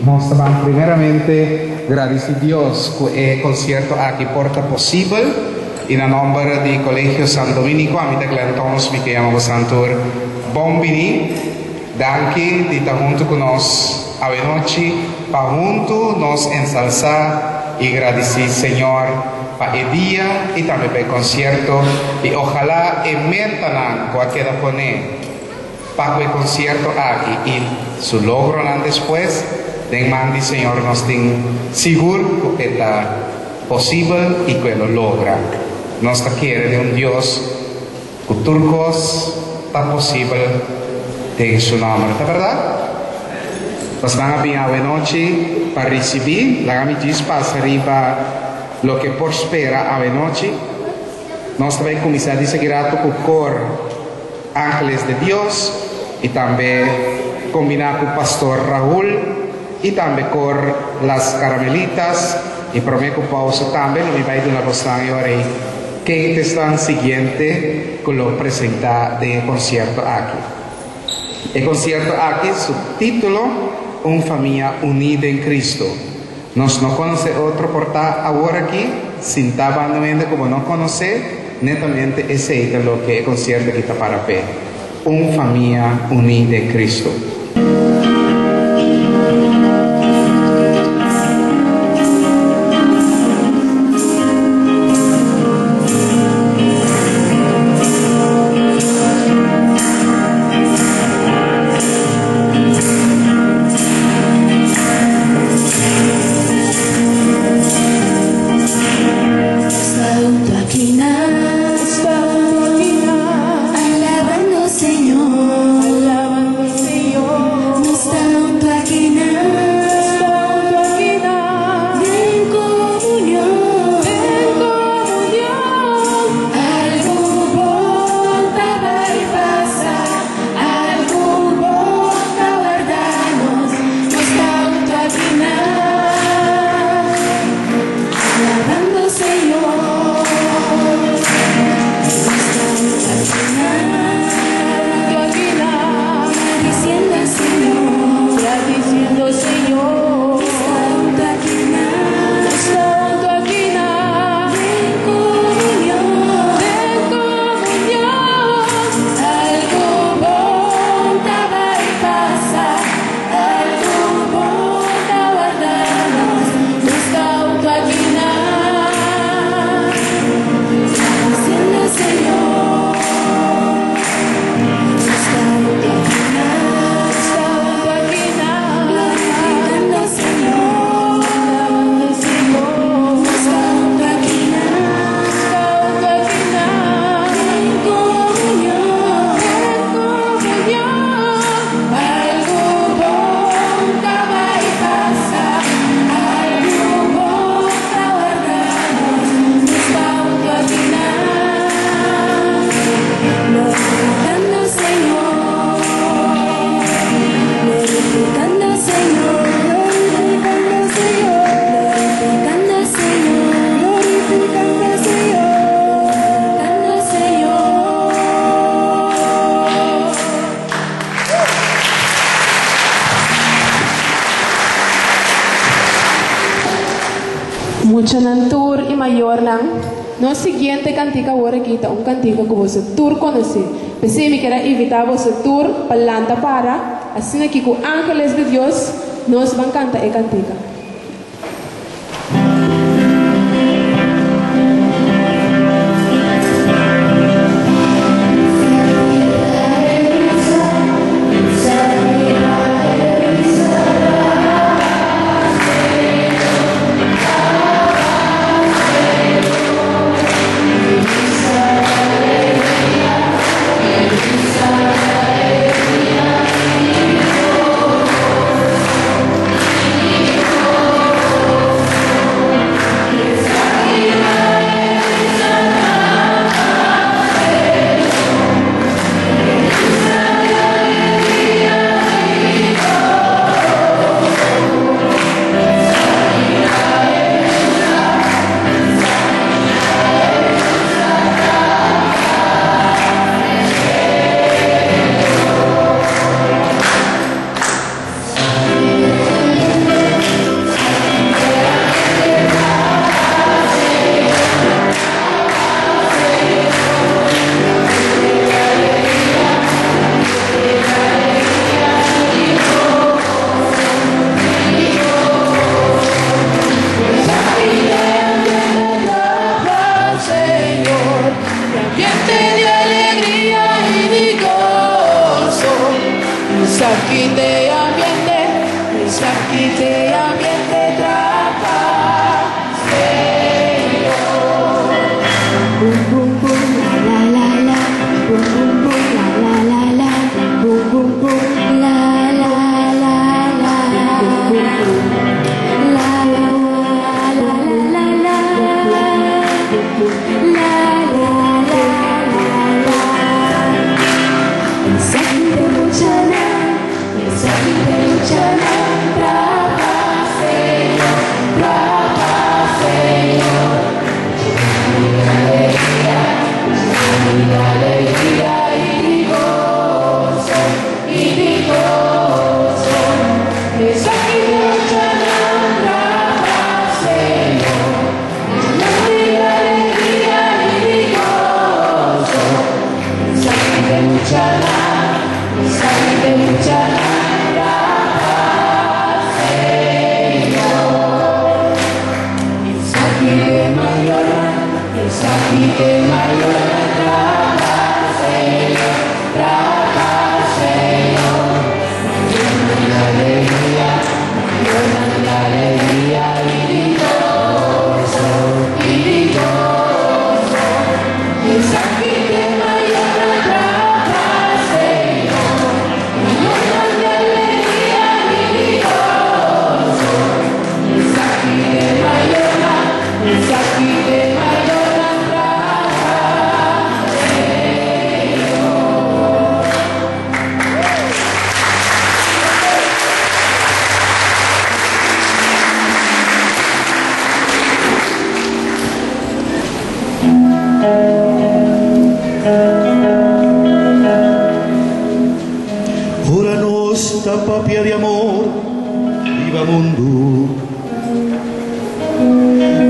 Nós estamos primeiramente agradecidos que o concerto aqui porta possível e na nome do Colégio San Domenico, a mim Glentons, me chamo Santor Bombini, danke de estar junto conosco a noite, para junto nos ensalzar e agradecer Senhor para o dia e também para o concerto e ojalá ementan com aquela poner para o concerto aqui e su logro depois de mandi Senhor nos tem seguro que está possível e que lo logra. Nós queremos de Deus que turcos está possível de su nome, ¿está verdade? Nós vamos a a noite para receber, la gamitis passa arriba lo que prospera a noite. Nós também começamos a ser grato com o cor Ángeles de Deus e também combinar com o pastor Raúl e também com las Caramelitas e prometo que o pausa também não me vai dar uma bostão e orei quem está seguinte com o apresentar de concerto aqui. O concerto aqui, su título, Una Familia Unida en Cristo. Nós não conhecemos outro portal agora aqui, sin estar como não conhecer, netamente esse é o que é o concerto que está para pé. Una Familia Unida en Cristo. Chanantur y mayor no siguiente cantica ahora quita un cantico que vos tour conoce. Pensé me quiera invitar vos tour palanta para así que con ángeles de Dios nos van a cantar el cantica. Oh quite ambiente trapaceño. Boom boom boom la la la, boom boom boom la la la la, boom boom boom la la la la, boom boom la la la la la, la la la la. Mensaje de mucha trapaceño, trapaceño. Alegría y gozo, mensaje de mucha trapaceño. Alegría y gozo, mensaje de mucha Ora nostra papia di amor, viva mundo.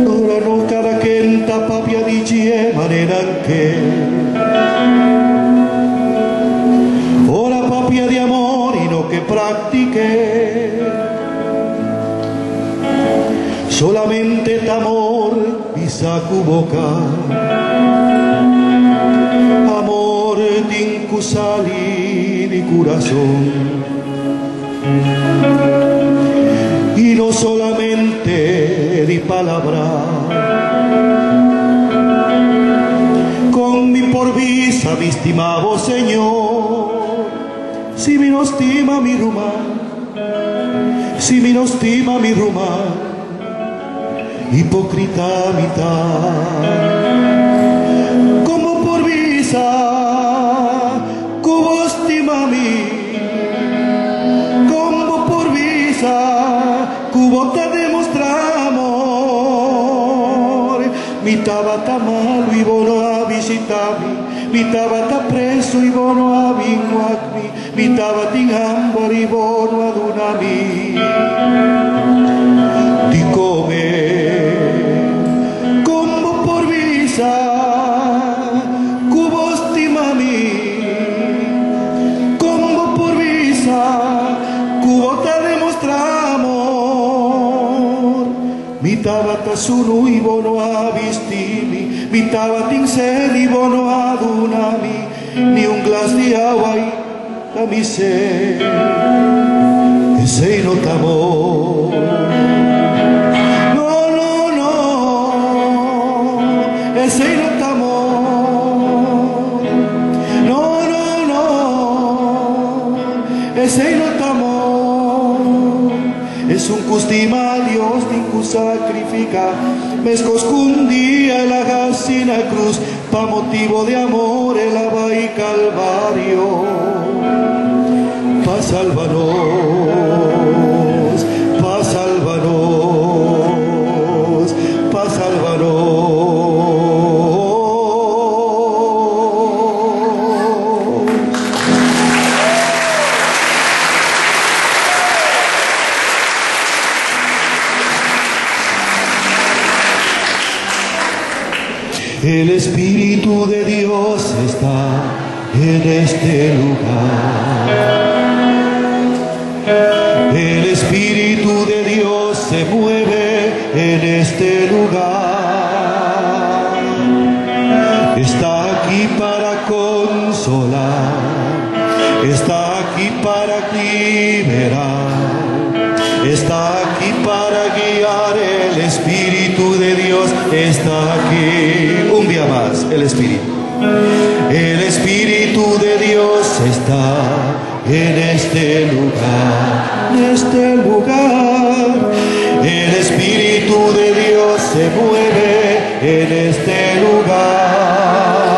Ora no cada quenta papia di cie manera che. Ora papia di amor y no que practique. Solamente t'amor bisa cu boca. Amor din kusali di corazón. Y no solamente di palabra, con mi por visa mi estimado Señor, si mi no estima mi rumán, si mi no estima mi rumán, hipócrita mitad, como por visa, como estima mi, como por visa, cubo te demostramos, mi tabata malo y bono a visitarme, mi tabata preso y bono a vinguacmi, mi tabata en ámbar y bono a dunami, di comer, como por visa, cubo estima mi, como por visa, cubo te demostramos, mi tabata sunu y bono a vistimi, mi tabata en sed y bono a dunami, ni un glas de agua y a mi sed, ese no te amor. No, no, no, ese no te amor. No, no, no, ese no te amor. Es un custima a Dios ni que sacrifica, me escondía la gacina cruz, pa motivo de amor el aba y calvario, pa salvarnos, pa salvarnos, pa salvarnos. El Espíritu de Dios está en este lugar. El Espíritu de Dios se mueve en este lugar. Está aquí para consolar, está aquí para liberar, está aquí para guiar, el Espíritu de Dios está aquí. Un día más, el Espíritu. El Espíritu de Dios está en este lugar, en este lugar. El Espíritu de Dios se mueve en este lugar.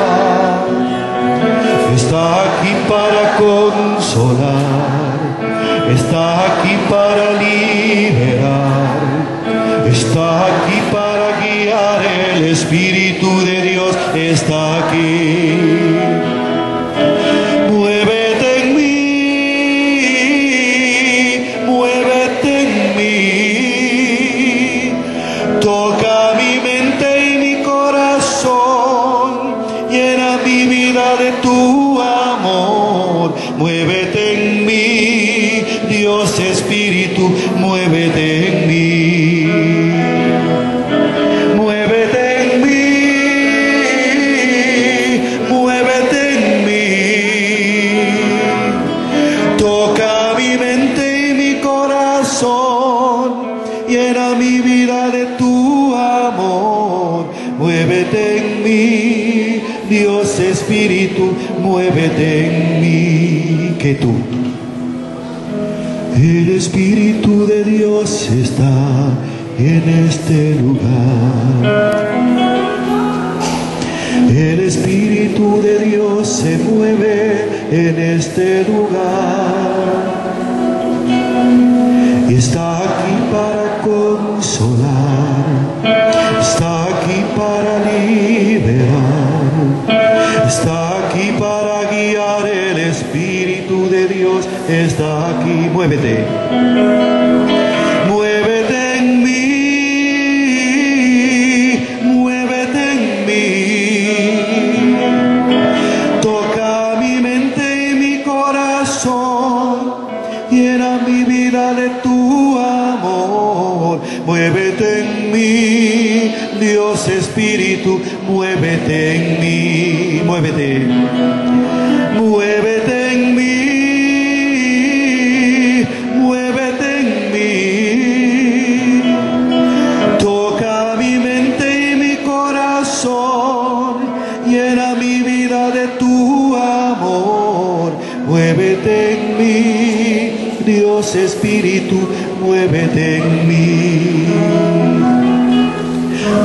Está aquí para consolar, está aquí para liberar, está aquí para guiar. El Espíritu de Dios está aquí. Muévete en mí, muévete en mí. Toca mi mente y mi corazón, llena mi vida de tu amor. Muévete en mí, Dios Espíritu, muévete en mí. Muévete en mí, muévete en mí. Toca mi mente y mi corazón, llena mi vida de tu amor. Muévete en mí, Dios Espíritu, muévete en mí. Que tú, el Espíritu de Dios está en este lugar. El Espíritu de Dios se mueve en este lugar. Y está aquí para consolar, está aquí para liberar, está aquí para guiar. El Espíritu de Dios está aquí. Muévete. Muévete en mí, muévete en mí. Toca mi mente y mi corazón, llena mi vida de tu amor. Muévete en mí, Dios Espíritu, muévete en mí. Muévete. Muévete en mí, muévete en mí. Toca mi mente y mi corazón, llena mi vida de tu amor. Muévete en mí, Dios Espíritu, muévete en mí.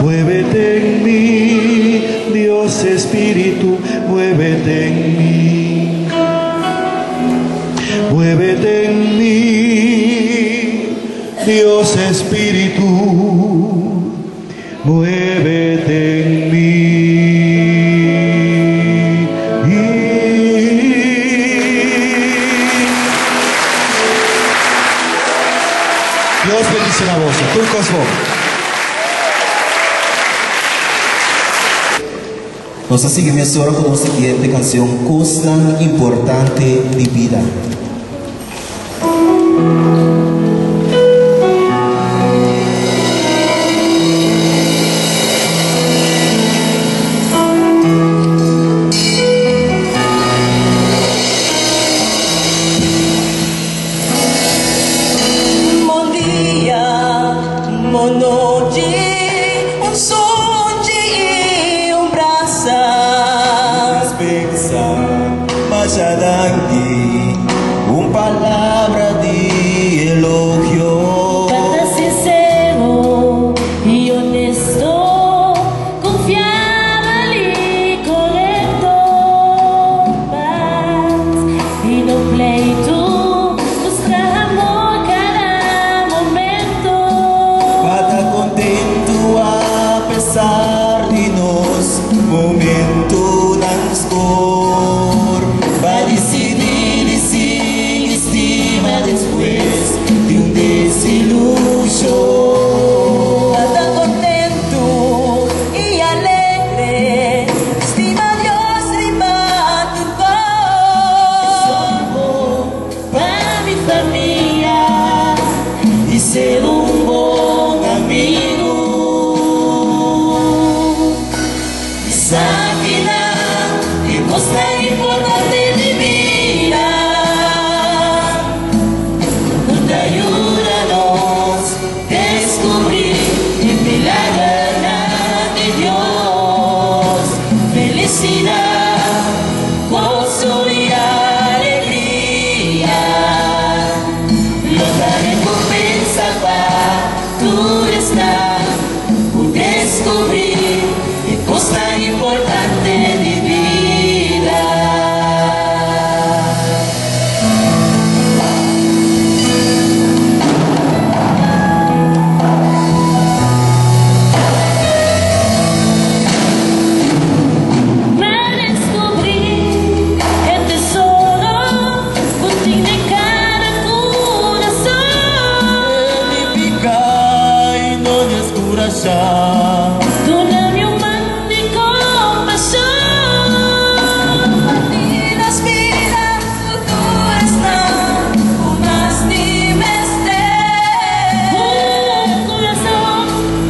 Muévete en mí, Dios Espíritu, muévete en mí. Muévete en mí, Dios Espíritu, muévete en mí. Dios bendice la voz, Turcos Voz. Nós seguimos agora com a seguinte canção, Coisa Importante de Vida. Ayúdanos. coração. Dona-me um manto de compaixão. Vidas, vida, futuro está, o mais de mestre. O coração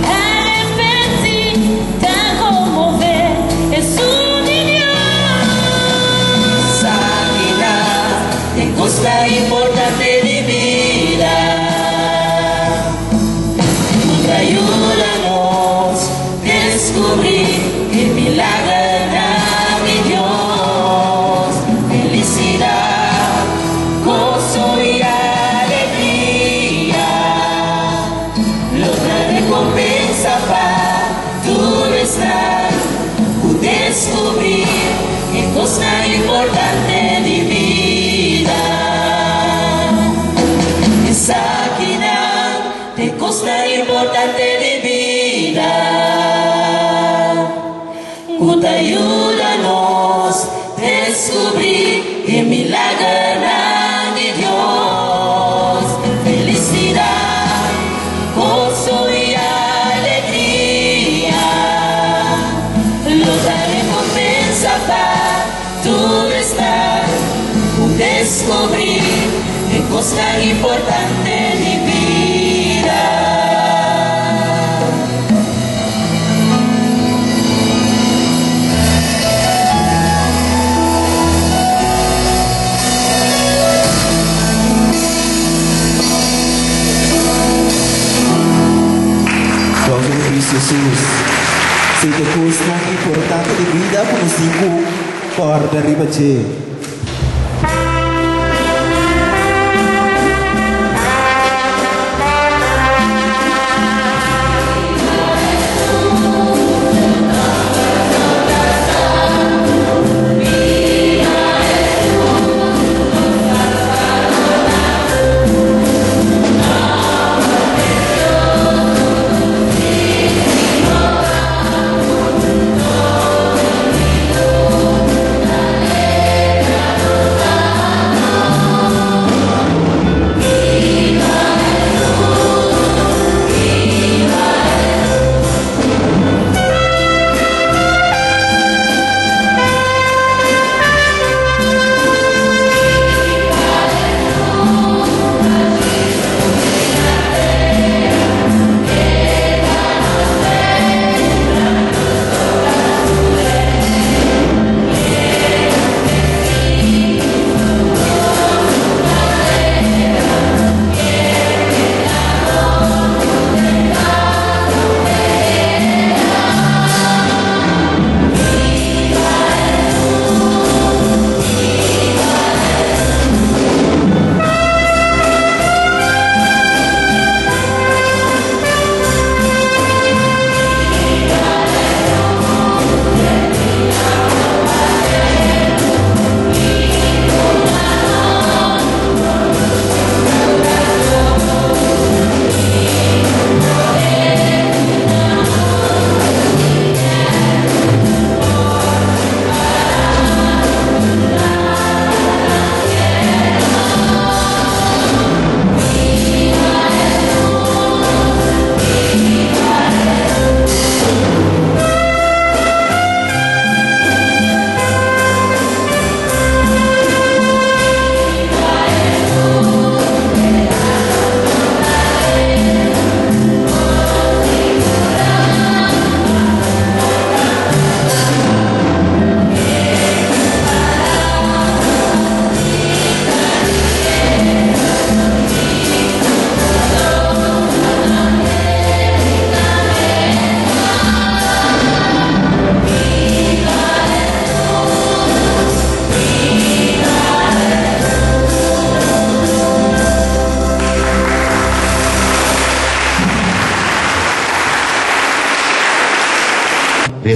arrepende, tá comover, é subir. Sanidad, tem costa importante de vida. Ayúdanos a descubrir el milagro de Dios. Felicidad, gozo y alegría. Logra recompensa para tu estar. Descubrir que cosa importante de vida. Esa de cosa importante de vida. Puta, ayúdanos a descubrir el milagro de Dios. Felicidad, gozo y alegría. Lucha recompensa para tu estar. Descubrir qué cosa importante de vida. Jesus, sei que coisa importante de vida por nos cinco por arriba de.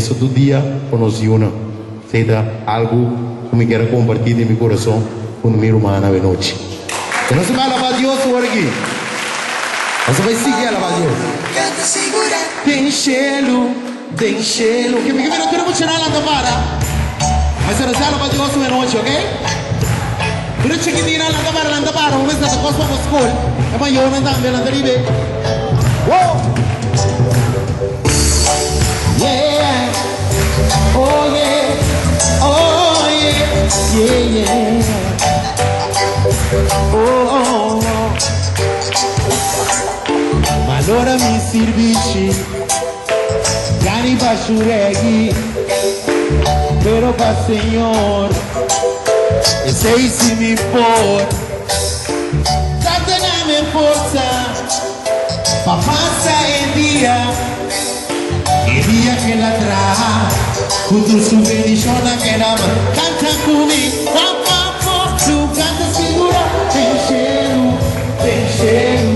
resto do dia conocido seja algo que me quero compartir de meu coração com minha irmã na noite. E nós vamos alabar Deus hoje aqui. Nós vamos seguir alabar Deus. Tem gelo, que me quero ter muito nada na para. Mas nós vamos alabar Deus hoje à noite, ok? Pero chiquitina landa para, vamos a hacer cosas para school. É maior não tá vendo ali bem. Wow! Yeah, oh yeah, oh yeah, yeah, yeah. Oh, ma allora mi servici, cani basciureghi, pero pa' Señor, ese si me importa, date me forza, pa' pasa el día que la traja, junto su bendición que la canta conmigo, papá, tu canta segura, tem cheiro, tem cheiro.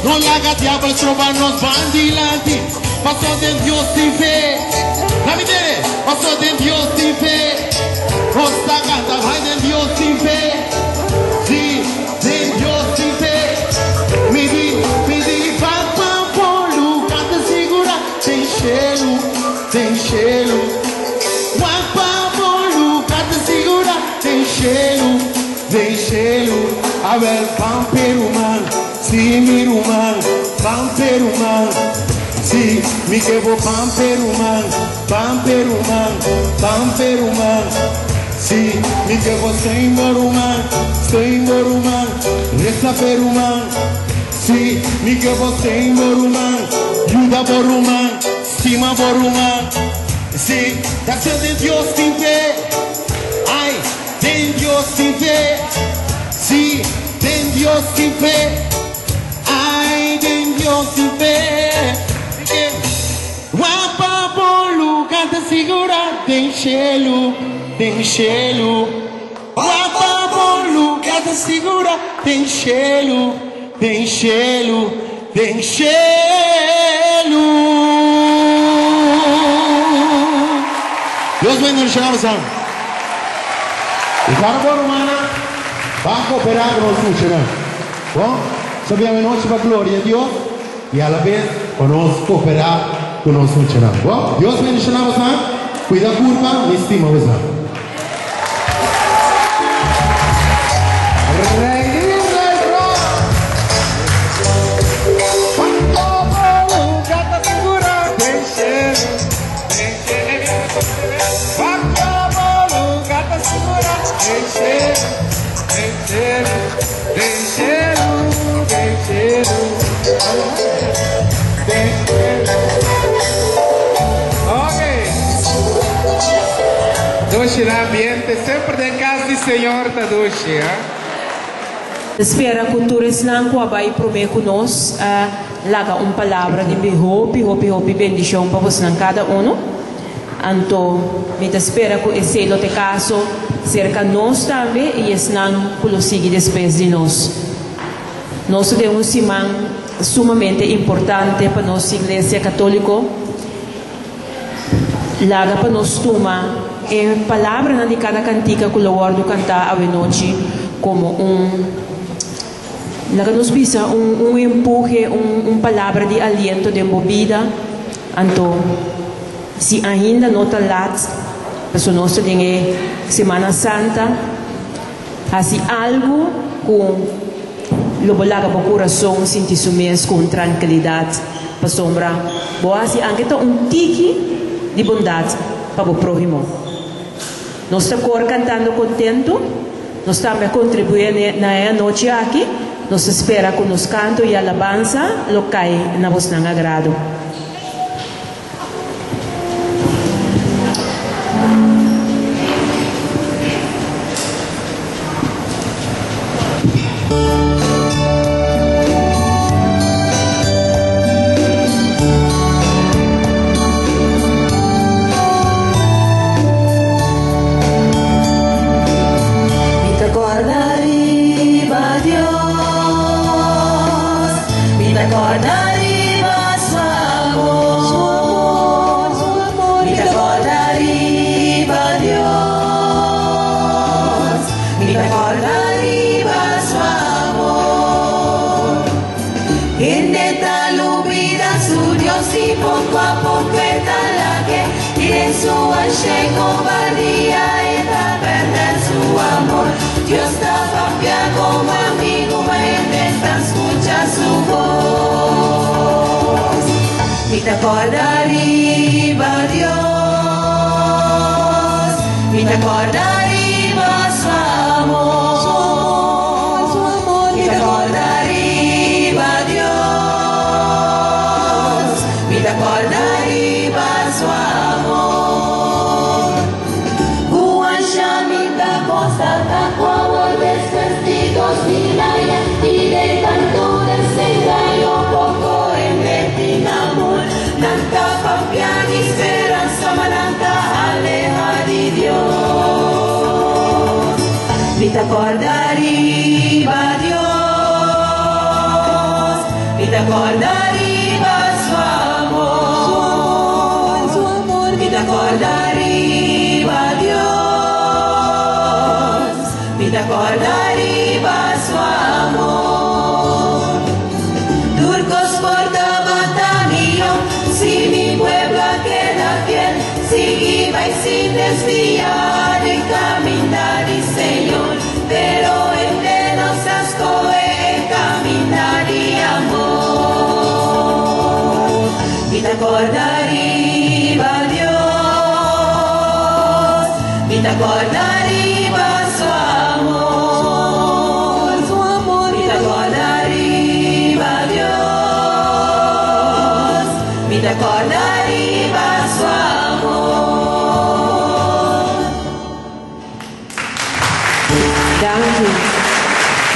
Non laga diavolo trovarnos bandilanti, paso del Dios sin fe. La vedere, paso del Dios sin fe. Costa canta, vai del Dios sin fe. Sí, del Dios sin fe. Mi di, pam, polu, canta segura, tem cheiro. Pam, polu, canta segura, tem cheiro. A ver, pam, peruman. Sí, mi rumán, pamperuman. Sí, mi quebo pamperuman. Sí, mi quebo sengoruman. Resta peruman. Sí, mi quebo sengoruman. Yuda boruman, sima boruman. Sí, canción de Dios sin fe. Ay, de Dios sin fe. Sí, de Dios sin fe. Ai, tem Deus sin fe. Wapa bolu, canta segura, tem cheiro. Wapa bolu, canta segura, tem cheiro. tem cheiro, tem cheiro. Deus vem nos chamar, Sam. E para agora, humana, vai cooperar com nós, funciona. Bom, sabemos noite para a glória de Deus e a la vez para nós cooperar com nós, funciona. Bom, Deus vem nos chamar, Sam. Cuida a curva, me estima, Sam. Doce no ambiente, sempre de casa do Senhor está doce, Espera que tu resnan com a bai promete conosco laga palavra de hopi bendição para você cada um. Então, me espera que esse lote caso cerca nós também e esnan por seguir depois de nós. Nós temos semana sumamente importante para nossa igreja católica. Laga para nós tomar a palavra de cada cantica que o Lord cantar a noite como laga nos pisa empurre, palavra de aliento, de movida. Então, se ainda não está lá, porque nós temos Semana Santa, assim algo com o laga para o coração, sentir-se mesmo com tranquilidade, para sombra. Boa, assim, anche tique de bondade para o próximo. Nós estamos cantando contento, nós estamos contribuindo na noite aqui, nós esperamos que nos canto e alabança lo cai na vosso agrado.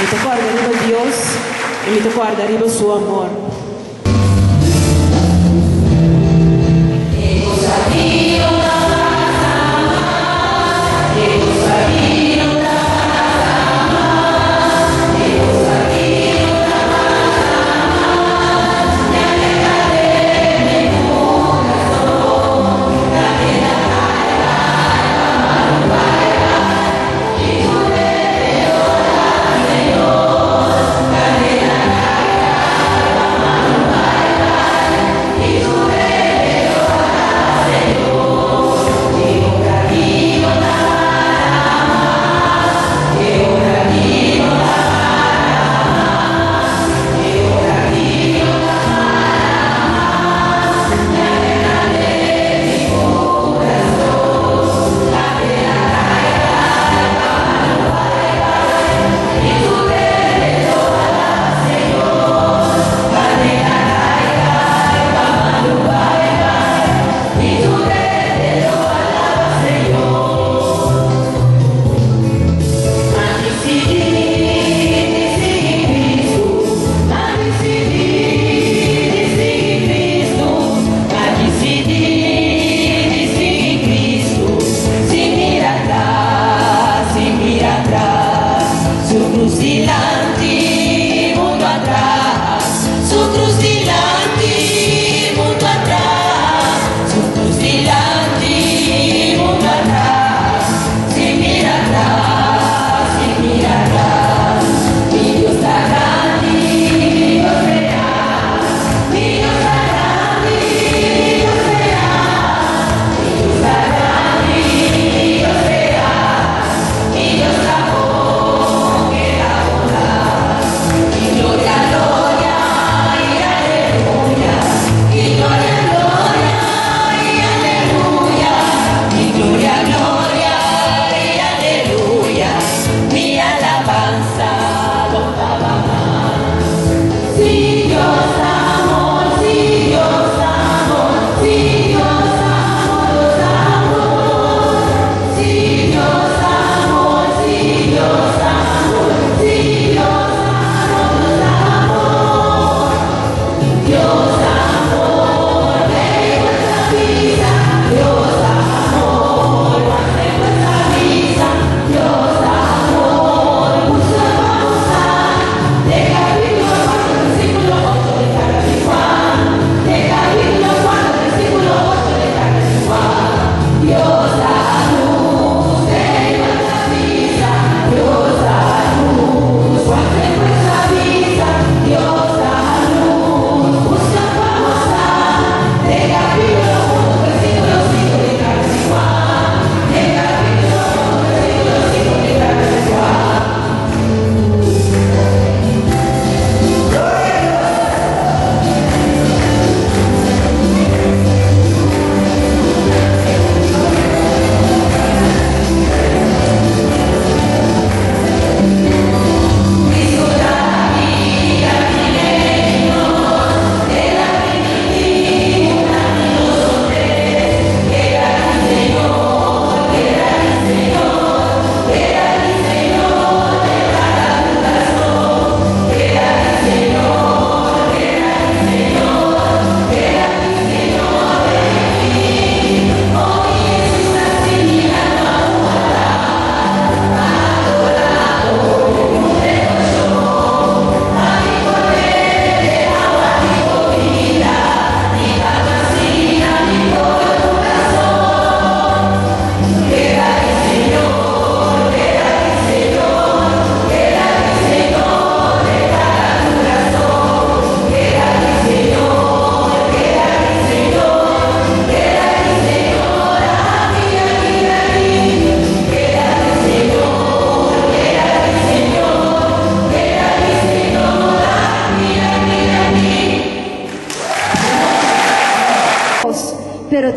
Me tocó arriba Dios y me tocó arriba su amor. Sabino,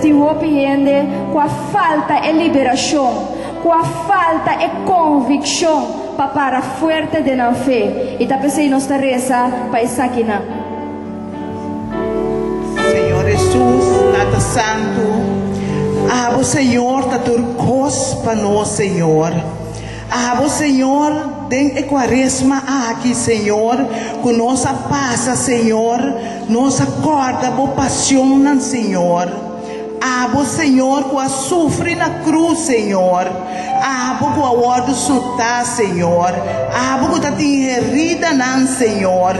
te opiende com a falta de liberação, com a falta de convicção para fuerte de na fé. E tá pensando nossa reza para isso aqui na. Senhor Jesus, nada santo, o Senhor tá turcos para nós, Senhor. O Senhor, den e quaresma aqui, Senhor, com nossa paz, Senhor, nossa corda, boa paixão, Senhor. O Senhor, com a sofre na cruz, Senhor. Com a ordem soltar, Senhor. Com a herida, Senhor.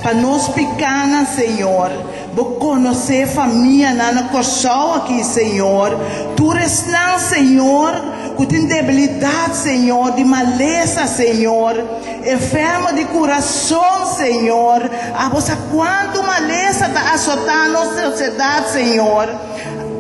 Para nós pequenas, Senhor. Vou conhecer a família na coração aqui, Senhor. Tu restas, Senhor, com debilidade, Senhor, de maleza, Senhor. Enfermo de coração, Senhor. Você quanto maleza está azotando a sociedade, Senhor.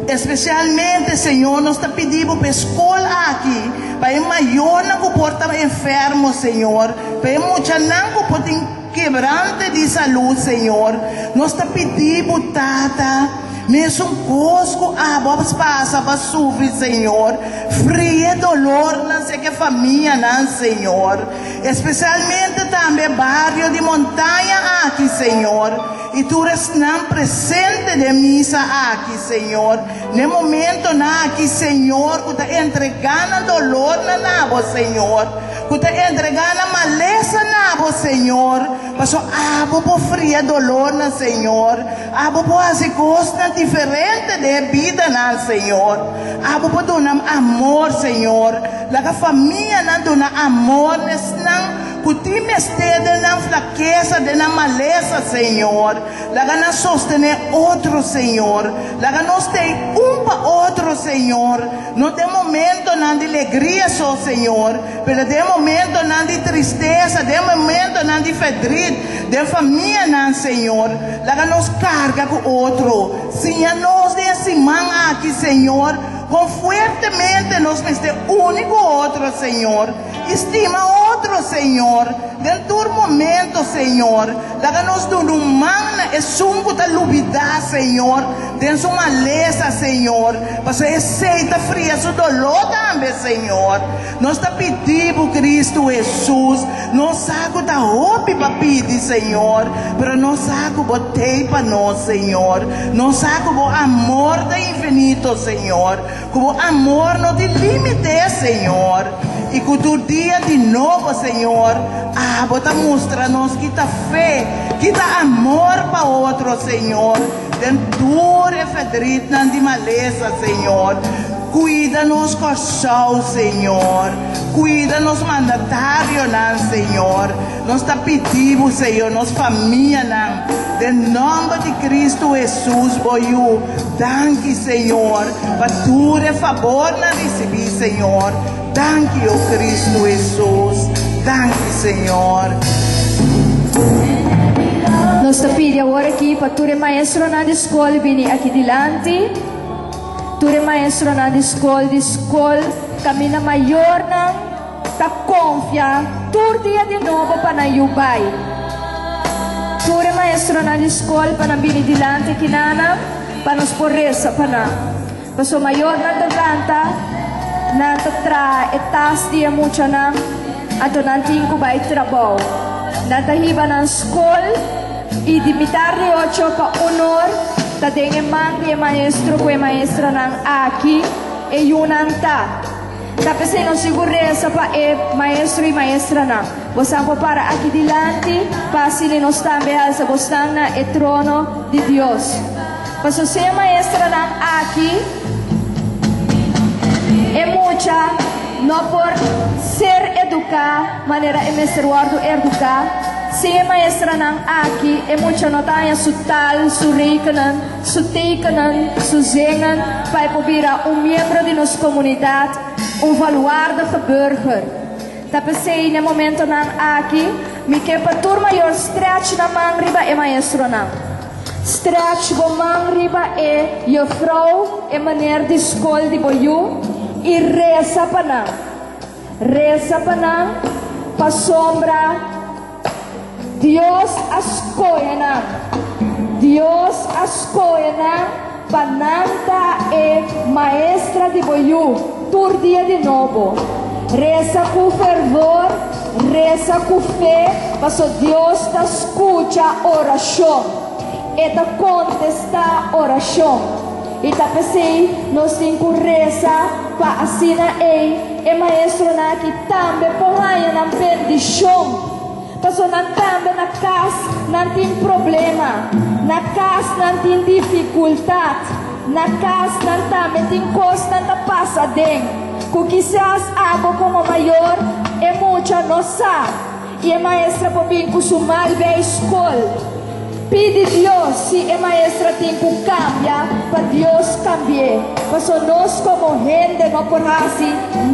Especialmente, Senhor, nós está pedindo para a escola aqui, para maior não comporta enfermo, Senhor, para muita não comporta quebrante de saúde, Senhor. Nós está pedindo, Tata, mesmo cosco, vamos passar para sofrer, Senhor. Fria dolor, não sei que família, não, Senhor. Especialmente também bairro de montanha aqui, Senhor. E tu estás presente de missa aqui, Senhor. No momento aqui, Senhor, que está entregando dolor na nabo, Senhor. Que está entregando maleza na nabo, Senhor. Passou por fria dolor na Senhor. Por fazer coisas diferentes de vida na Senhor. Por donar amor, Senhor. La família não dona amor, não. Que te mestre na fraqueza, na maleza, Senhor. Laga nos sostener outro, Senhor. Laga nos ter para outro, Senhor. Não tem momento não de alegria só, Senhor. Mas tem momento não de tristeza, tem momento não de fedrid, de família não, Senhor. Laga nos carga com outro. Senhor, nós desse man aqui, Senhor. Com fortemente nós mestre único outro, Senhor. Estima outro, Senhor. Dentro do momento, Senhor. Daga-nos do humana e sungo da lubida, Senhor. Dentro uma maleza, Senhor. Para receita fria, o dolor também, Senhor. Nós está pedindo Cristo Jesus. Nós saco da roupa para pedir, Senhor. Para nós saco botei para nós, Senhor. Nós saco o amor do infinito, Senhor. Com o amor não tem limite, Senhor. E com o dia de novo, Senhor, bota mostra-nos que tá fé, que tá amor para outro, Senhor. Dentro e fedrita de maleza, Senhor. Cuida-nos coração, Senhor. Cuida-nos mandatário, Senhor. Nós está pedindo, Senhor, nossa família, em nome de Cristo Jesus, boiu. Danke, Senhor, para tu e favor na receber, Senhor. Danke, oh Cristo Jesus. Danke, Senhor. Nós te pedimos agora aqui para tu maestro na escola vir aqui diante. Tu maestro na escola caminha maior na ta confia. Tu dia de novo para na pai. Tu maestro na escola para vir diante aqui nana para nos porresa para na. Paso maior na tanta na tra etas dia mucho na ato nanti ko ba trabaho. Natahiba na escola e dimitar de 8 pa honor ta dengue man de maestro ko maestra nang aqui e yunang ta. Tapos não segurança para maestro e maestra na. Você para aqui dilante para se nos também alça gostando na trono de Deus. Para ser maestra nang aqui é muita não por ser educar maneira é mestruado educar. Se maestra nang aqui é muita notanya su tal, su rekenan, su tekenan, su zengen para probeer membro de nossa comunidade, valuardige burger. Tapos no momento nang aqui, me quer para tur maior stretch na mangriba é maestro nang. Stretch go mangriba é juffrouw é maneira de escola de boiu e reza para nang. Reza para nang, para sombra. Dios escolhe, Dios escolhe Pananta é maestra de boiú, tur dia de novo. Reza com fervor, reza com fé, mas Deus te escuta a oração e te contesta a oração. E te pensei, nós temos que rezar para assinar e maestro na que também põe na bendição. Pastor, não também na casa não tem problema, na casa não tem dificuldade, na casa não também tem coisa que não passa dentro. Que quizás algo como maior é muita nossa. E a maestra pode vir com o mal da escola. Pede Deus se a maestra tem que cambiar, para Deus cambiar. Pastor, nós como gente não podemos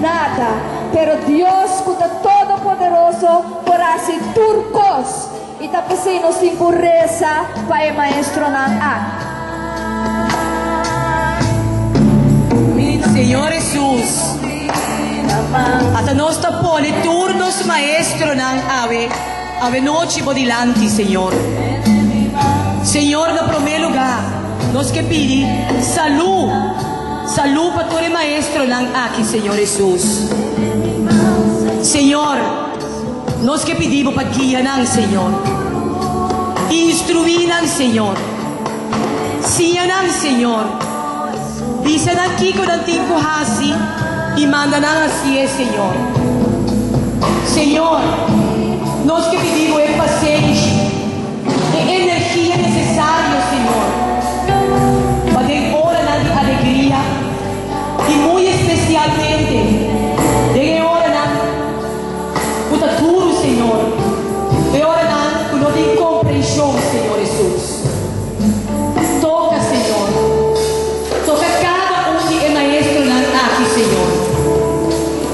nada. Pero Deus, que é todo poderoso, para ser turcos. E está pensando nós temos que rezar para o maestro não. Senhor Jesus, até nós tapone turnos maestro não ave noite por delante, Senhor. Senhor, no primeiro lugar, nós que pedir saúde para todo maestro não aqui, Senhor Jesus. Senhor, nós que pedimos para guiar não, Senhor. Instruir não, Senhor. Sia não, Senhor. Bisa aqui com o tempo assim e manda não assim, Senhor. Senhor, nós que pedimos é paciência, é energia necessária, Senhor, para ter hora de alegria e muito especialmente de hora na o duro, Senhor, de hora na o não tem compreensão, Senhor Jesus. Toca, Senhor, toca cada um de maestro na aqui, Senhor,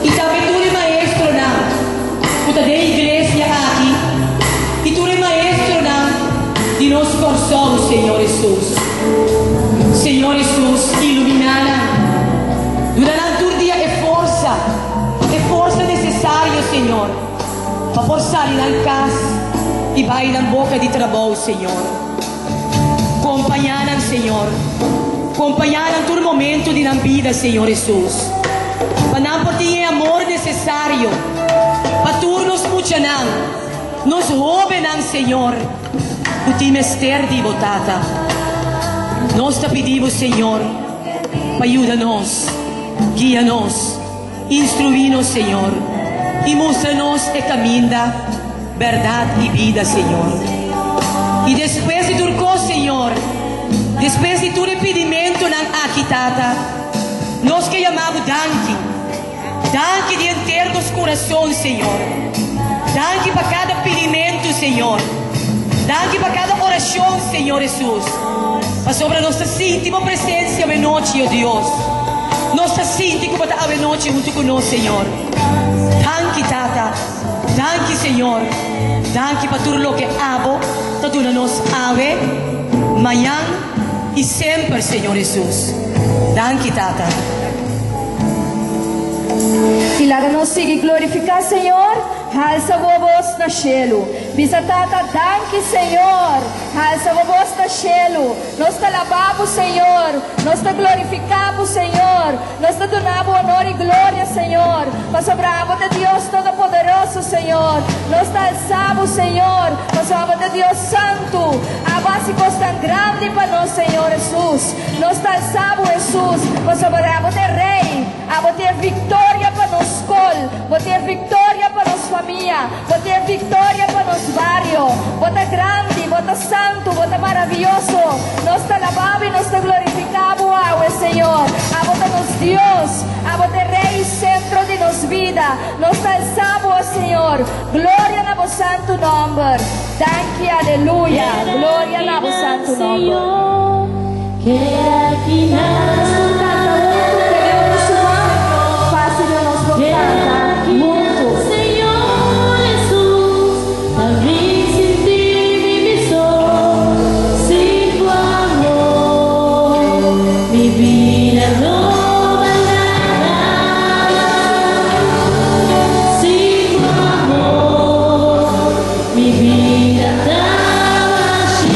e também tu é maestro na o da igreja aqui, e tu é maestro na de nosso coração, Senhor Jesus. Senhor Jesus, ilumina durante o dia é força necessária, Senhor, para forçar na casa e vai na boca de trabalho, Senhor. Acompanhar, Senhor, acompanhar todo momento de na vida, Senhor Jesus. Para não por ti é amor necessário, para turnos puxanan, nos roubem, Senhor, o time ester de botada. Nós te pedimos, Senhor, para ajuda-nos, guia-nos, instrui-nos, Senhor, e mostra-nos o caminho da verdade e vida, Senhor. E depois de tudo, Senhor, depois de todo pedimento na aquitata, nós que chamamos danke de inteiro dos corações, Senhor. Danke para cada pedimento, Senhor. Danke para cada oração, Senhor Jesus. Mas sobre a nossa íntima presença a noite, ó Deus. Nossa íntima a noite junto conosco, Senhor. Danke, Tata. Danke, Senhor. Danke para tudo o que abo, tudo nos ave, amanhã e sempre, Senhor Jesus. Danke, Tata. E lá nós seguimos glorificar, Senhor. Alça a voz na cielo. Bisa tata, danke, Senhor. Alça a voz na cielo. Nós te alabamos, Senhor. Nós te glorificamos, Senhor. Nós te donamos honor e glória, Senhor. Mas sobramos de Deus Todo-Poderoso, Senhor. Nós te alçamos, Senhor. Mas sobramos de Deus Santo. A base tão grande para nós, Senhor Jesus. Nós te alçamos, Jesus. Mas sobramos de Rei. A ter vitória para nós, vou ter vitória para nossa família, vou ter vitória para nosso barrio, vou ter grande, vou ter santo, vou ter maravilhoso. Nós te alabamos e nós te glorificamos, Senhor. A vou ter nos Deus, a vou ter Rei e centro de nossa vida. Nós te alçamos, Senhor. Glória na vosso santo nome. Danke, aleluia. Glória na vosso santo nome. Quer que Mi vida estaba así.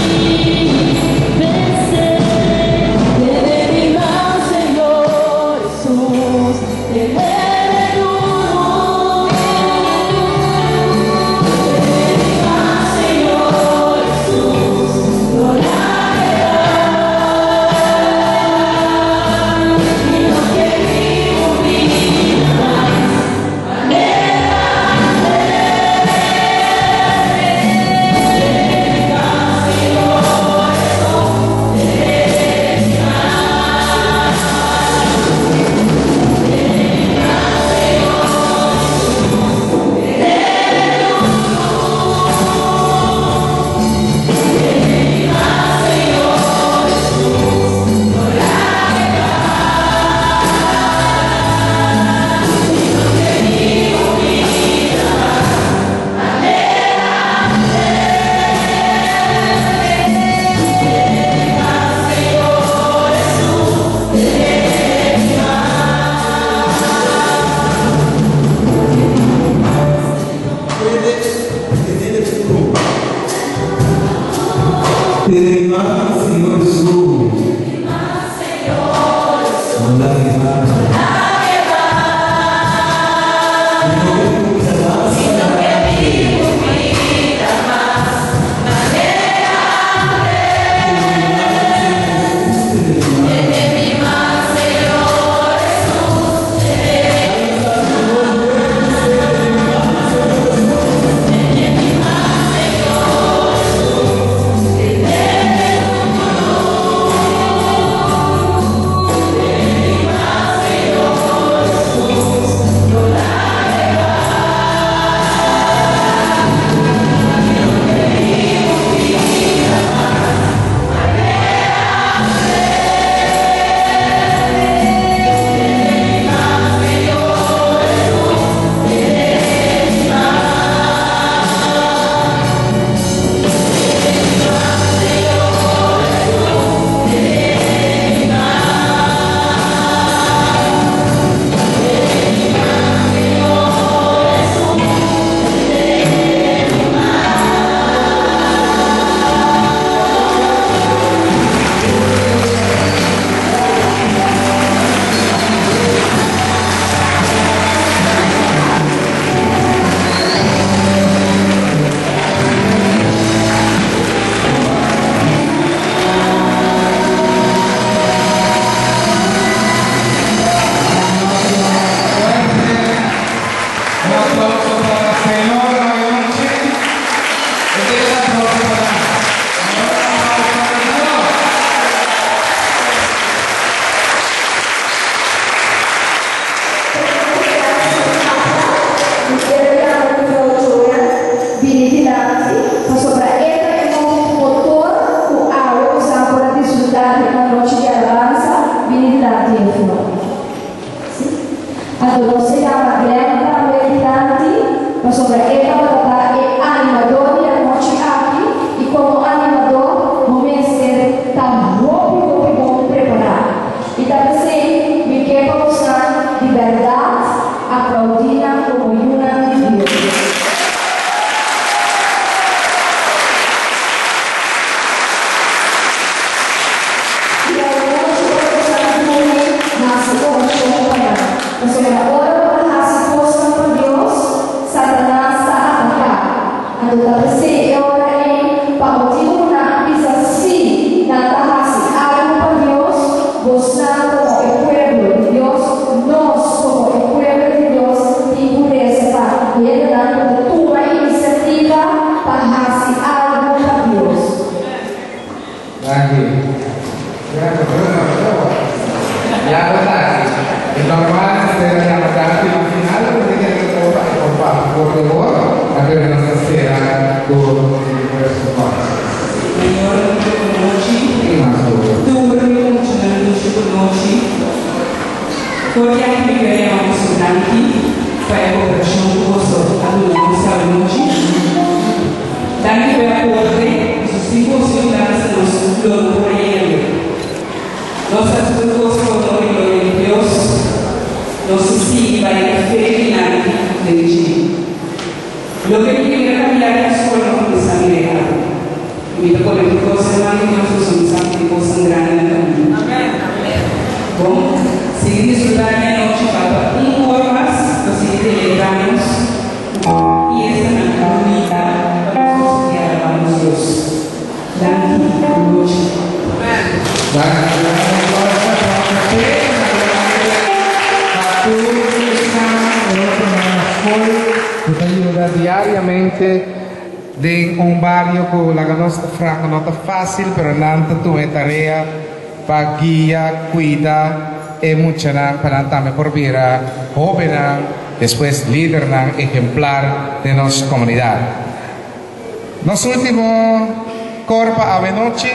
Fácil, pero nanta tu tarea para guía, cuida y mucha para también por vida joven, después líder, ejemplar de nuestra comunidad. Nos último corpa a noche,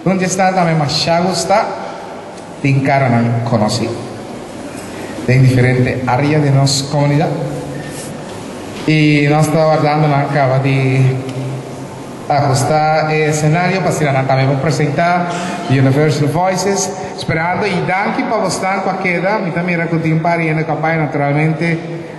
donde está también más gusta, te encaran conocido en diferentes áreas de nuestra comunidad y nos está guardando la acaba de ajustar el escenario para también presentar Universal Voices, esperando y danke para vosotros cualquiera, mi también recordé para en la campaña naturalmente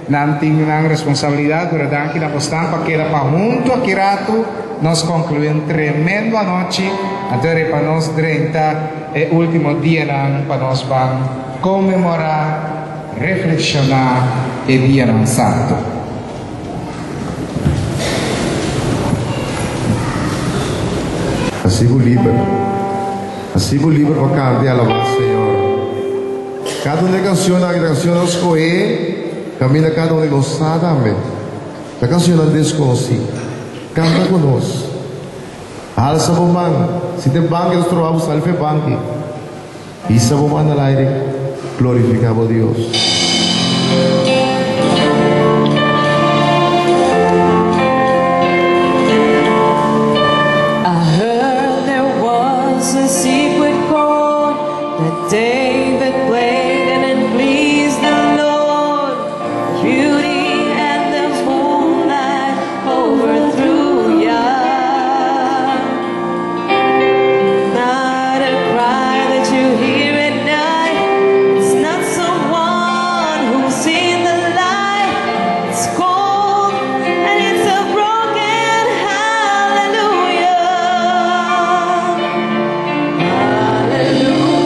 Nanting ng responsabilidad, pero dan que apostan para quedar para junto aquí rato, nos concluyen tremendo anoche, antes para nos 30 el último día para nos van conmemorar, reflexionar el día santo. Assim o livro para cantar e alabar o Senhor. Cada uma canção nos escolhe, caminha cada um de nós também. A canção não desconhece, canta conosco. Alça o mão, se tem banque, nós trovamos salve banque. Isa o mão no aire, glorificamos Deus. David played and it pleased the Lord. Beauty and the moonlight overthrew ya. Not a cry that you hear at night. It's not someone who's seen the light. It's cold and it's a broken hallelujah. Hallelujah.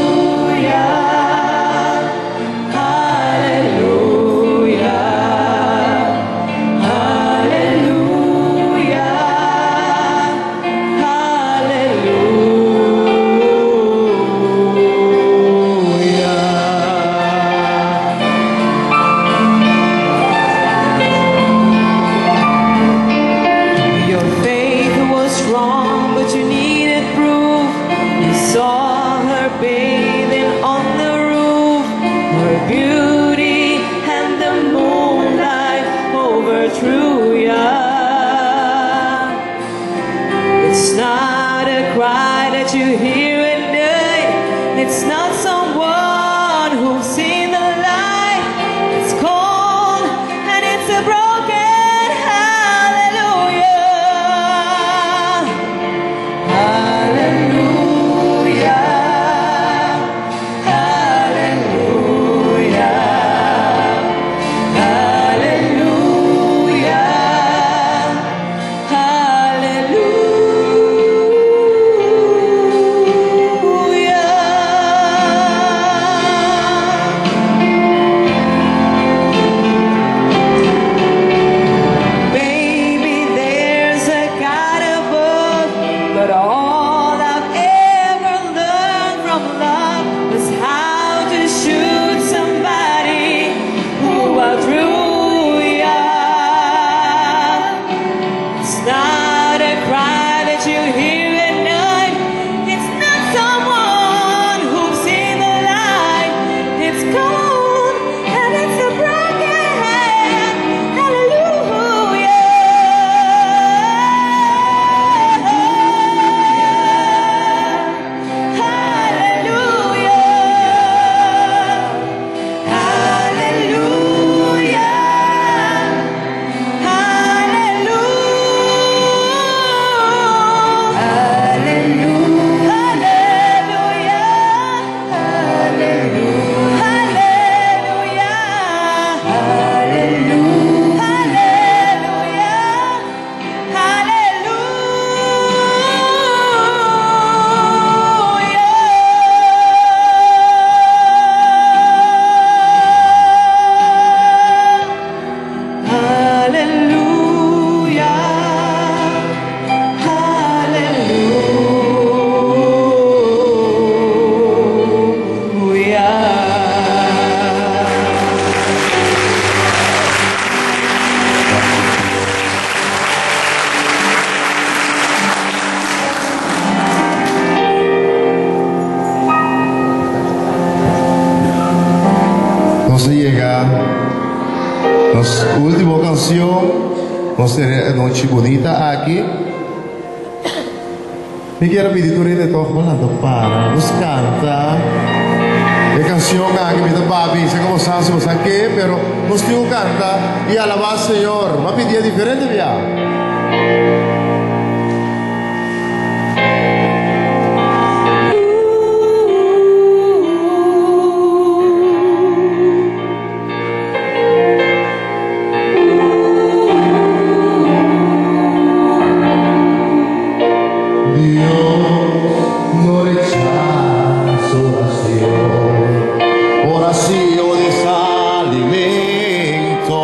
Última canción, noche bonita aquí. Me quiero pedir tu de todos hablando para nos canta. La canción aquí me da papi, sé cómo sabes, qué, pero nos tío canta y alabar al Señor. Va a pedir diferente ya. Dios no rechaza oración de alimento.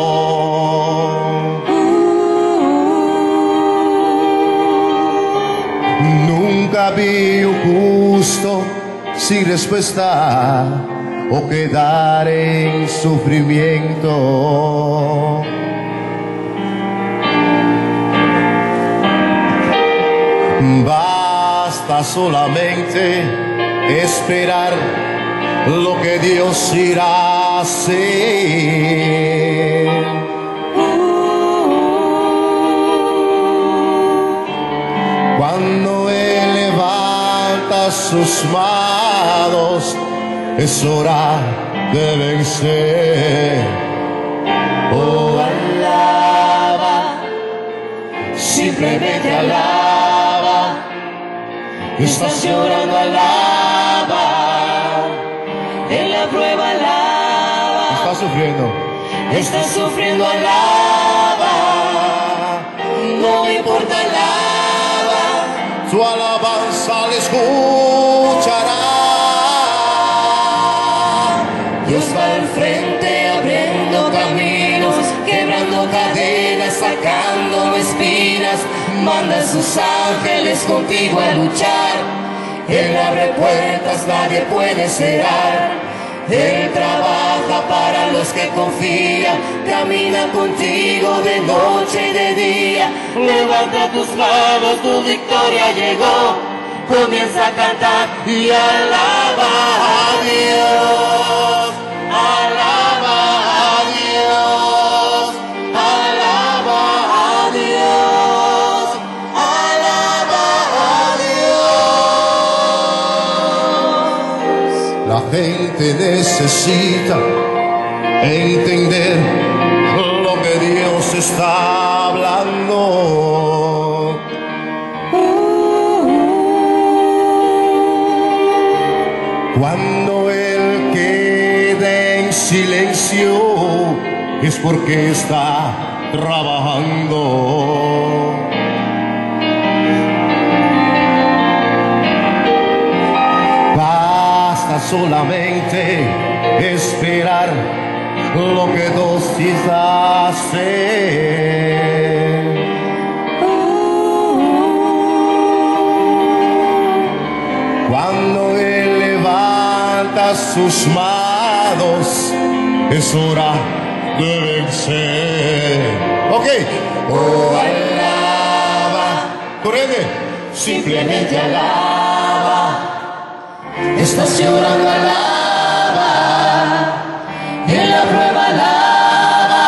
Nunca vi un justo sin respuesta o quedar en sufrimiento. Basta solamente esperar lo que Dios irá a hacer. Cuando Él levanta sus manos, es hora de vencer. Oh, alaba, simplemente alaba. Estás llorando, alaba. En la prueba, alaba. Estás sufriendo, alaba. No importa, alaba. Su alabanza le escuchará. Dios va al frente abriendo caminos, quebrando cadenas, sacando espinas. Manda a sus ángeles contigo a luchar. Él abre puertas, nadie puede cerrar. Él trabaja para los que confían. Camina contigo de noche y de día. Levanta tus manos, tu victoria llegó. Comienza a cantar y alaba a Dios. Alaba a Dios. Alaba a Dios. Alaba a Dios. La gente necesita entender lo que Dios está hablando. Cuando Él quede en silencio es porque está trabajando. Basta solamente esperar lo que Dios hace. Cuando Él levanta sus manos, es hora de vencer. Ok. Oh, alaba. Correge. Simplemente alaba. Estás llorando, alaba. En la prueba, alaba.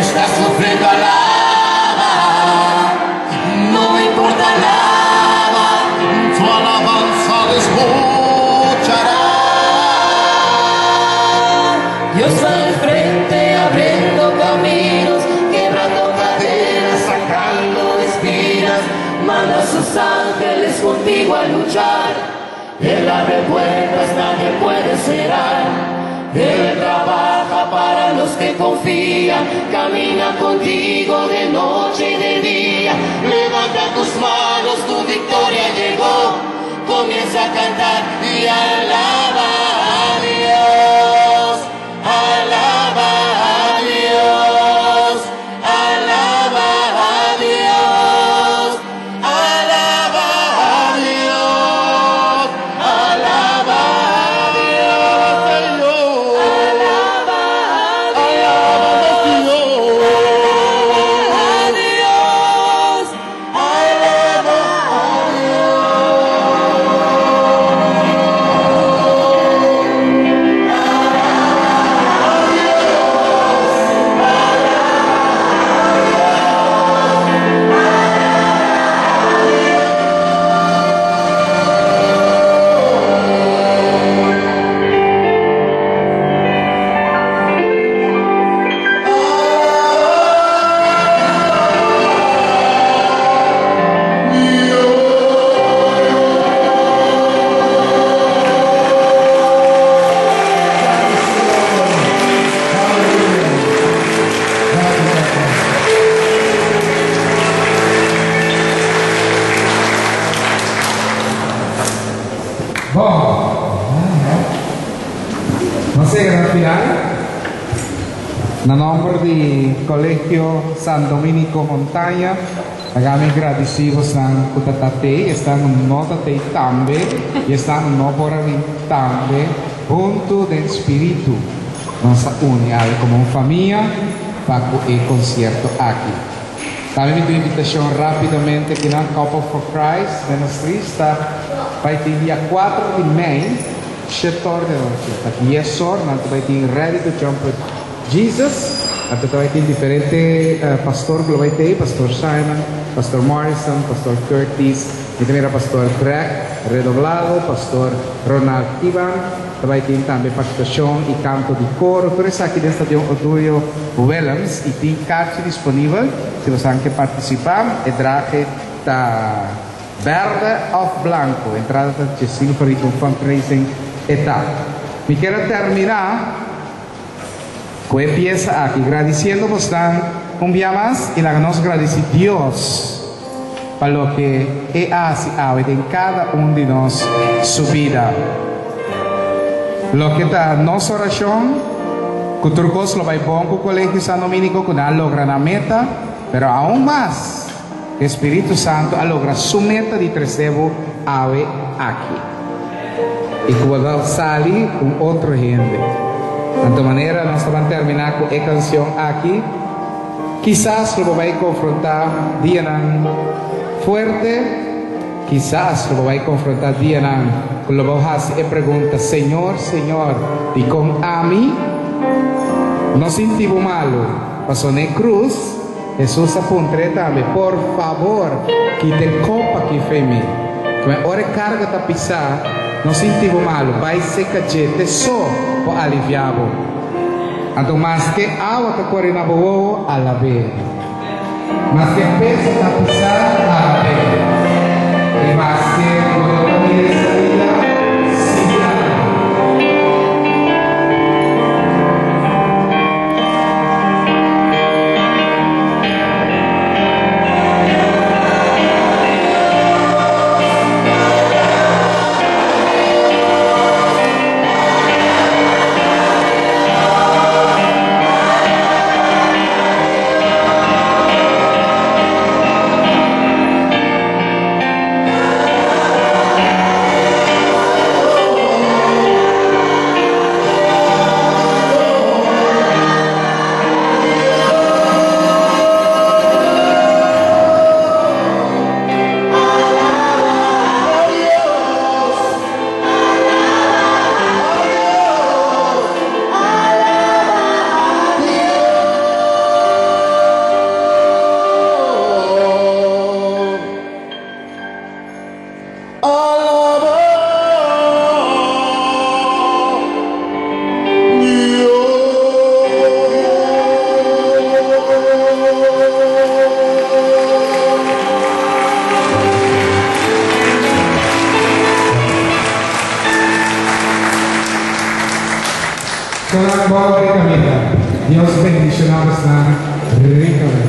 Estás sufriendo, alaba. No importa, alaba. Tu alabanza le escuchará. Dios va al frente abriendo caminos, quebrando cadenas, sacando espinas. Manda a sus ángeles contigo a luchar. Él abre puertas, nadie puede cerrar. Él trabaja para los que confían. Camina contigo de noche y de día. Levanta tus manos, tu victoria llegó. Comienza a cantar y alaba a Dios. Alaba a Dios. Alaba a Dios. Alaba a Dios. Alaba a Dios. Alaba a Dios. Alaba a Dios. Alaba Bom, nós chegamos ao final. No nome do Colégio San Domenico Montanha, agami agradecidos ng kutatate, estão notate também, e estão no porarin também, junto do Espírito. Nossa une como uma família para o concerto aqui. Também me invitação rapidamente aqui na Couple for Christ, ministrista, vai ter dia 4 de maio, 7 horas da noite. Aqui é só, nós vai ter Ready to Jump with Jesus. Nós vai ter diferente pastor que vai ter, Pastor Simon, Pastor Morrison, Pastor Curtis, e também o Pastor Greg Redoblado, Pastor Ronald Ivan. Vai ter também participação e canto de coro. Por isso aqui no Estádio Odúlio Willems e tem carta disponível. Se você quer participar, é traje da verde ou branco. Entrada de silver com fundraising etapa. Me quero terminar com a peça aqui, agradecendo bastante um dia mais e nós agradecemos a Deus para o que Ele hace em cada de nós sua vida. Lo que está nossa oração, que turcos lo vai bom com o Colégio San Domenico, que não logra na meta, pero aún mais, o Espírito Santo logra sua meta de trazer aqui. E que vai sair com outra gente. De tal maneira, nós vamos terminar com a canção aqui. Quizás lo vai confrontar dia forte, quizás lo vai confrontar dia lo vai fazer a pergunta: Senhor, Senhor, e com a mim não sentimos malo, passou na cruz, Jesus apontou também: por favor, que te copa que fez mim, que a hora carga da pisar, não sentimos malo, vai ser que só para aliviar. Então, mais que água que corre na boa, a la vez, mais que peso da pisar, a la vez, e mais que quando mira essa vida, Dios bendicionamos ricamente.